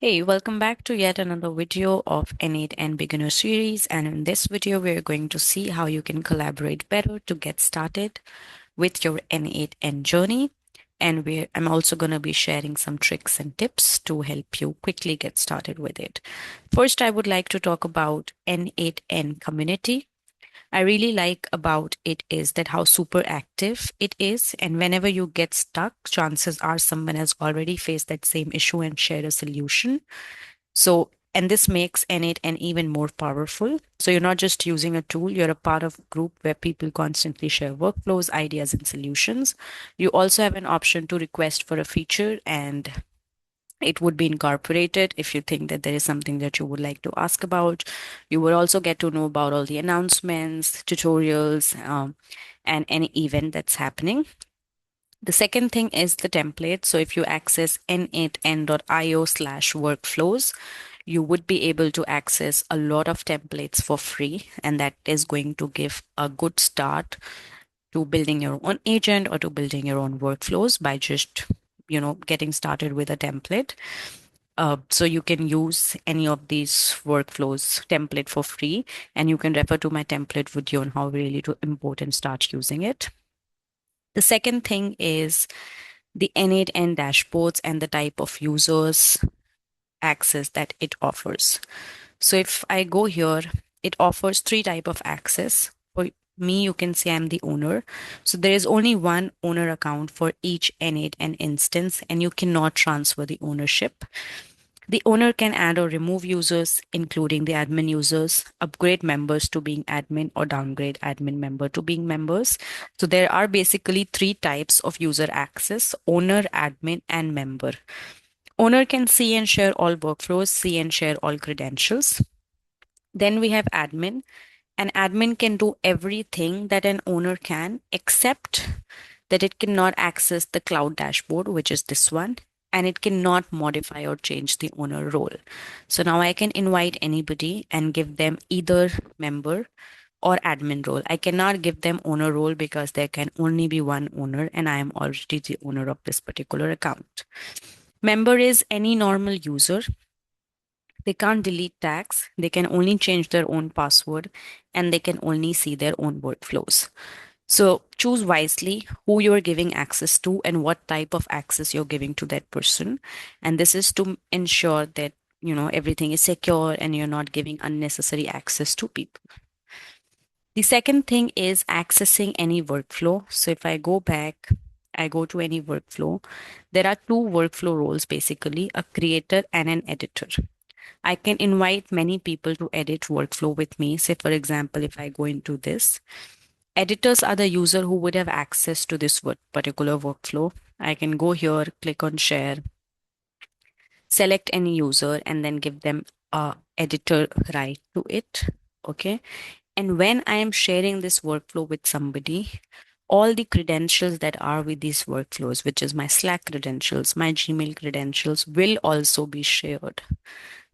Hey, welcome back to yet another video of N8N Beginner Series. And in this video, we're going to see how you can collaborate better to get started with your N8N journey. And I'm also going to be sharing some tricks and tips to help you quickly get started with it. First, I would like to talk about N8N community. I really like about it is that how super active it is. And whenever you get stuck, chances are someone has already faced that same issue and shared a solution. And this makes N8N even more powerful. So you're not just using a tool, you're a part of a group where people constantly share workflows, ideas, and solutions. You also have an option to request for a feature and it would be incorporated if you think that there is something that you would like to ask about. You will also get to know about all the announcements, tutorials, and any event that's happening. The second thing is the template. So if you access n8n.io/workflows, you would be able to access a lot of templates for free, and that is going to give a good start to building your own agent or to building your own workflows by just getting started with a template. So you can use any of these workflows template for free, and you can refer to my template video on how really to import and start using it. The second thing is the N8N dashboards and the type of users access that it offers. So if I go here, it offers three type of access. For me, you can say I'm the owner. So there is only one owner account for each N8N instance, and you cannot transfer the ownership. The owner can add or remove users, including the admin users, upgrade members to being admin, or downgrade admin member to being members. So there are basically three types of user access: owner, admin, and member. Owner can see and share all workflows, see and share all credentials. Then we have admin. An admin can do everything that an owner can, except that it cannot access the cloud dashboard, which is this one, and it cannot modify or change the owner role. So now I can invite anybody and give them either member or admin role. I cannot give them owner role because there can only be one owner, and I am already the owner of this particular account. Member is any normal user. They can't delete tags. They can only change their own password and they can only see their own workflows. So choose wisely who you're giving access to and what type of access you're giving to that person. And this is to ensure that, everything is secure and you're not giving unnecessary access to people. The second thing is accessing any workflow. So if I go back, I go to any workflow, there are two workflow roles basically, a creator and an editor. I can invite many people to edit workflow with me. Say, for example, if I go into this, editors are the user who would have access to this particular workflow. I can go here, click on share, select any user, and then give them a editor right to it. Okay. And when I am sharing this workflow with somebody, all the credentials that are with these workflows, which is my Slack credentials, my Gmail credentials, will also be shared.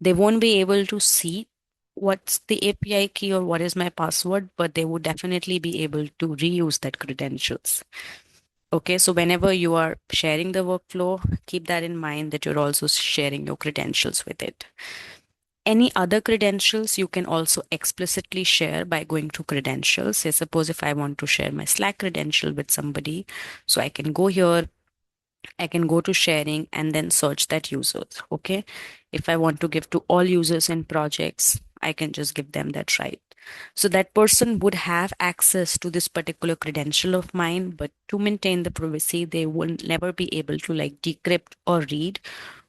They won't be able to see what's the API key or what is my password, but they would definitely be able to reuse that credentials. Okay, so whenever you are sharing the workflow, keep that in mind that you're also sharing your credentials with it. Any other credentials you can also explicitly share by going to credentials. Say, suppose if I want to share my Slack credential with somebody, so I can go here, I can go to sharing and then search that users. Okay. If I want to give to all users and projects, I can just give them that right. So that person would have access to this particular credential of mine, but to maintain the privacy, they will never be able to like decrypt or read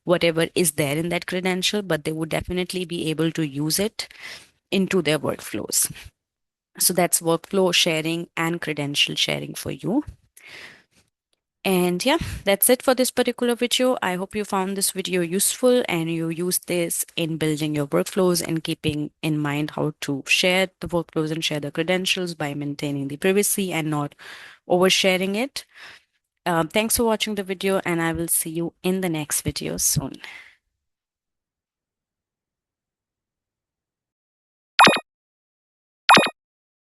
whatever is there in that credential, but they would definitely be able to use it into their workflows. So that's workflow sharing and credential sharing for you. And yeah, that's it for this particular video. I hope you found this video useful and you use this in building your workflows and keeping in mind how to share the workflows and share the credentials by maintaining the privacy and not oversharing it. Thanks for watching the video and I will see you in the next video soon.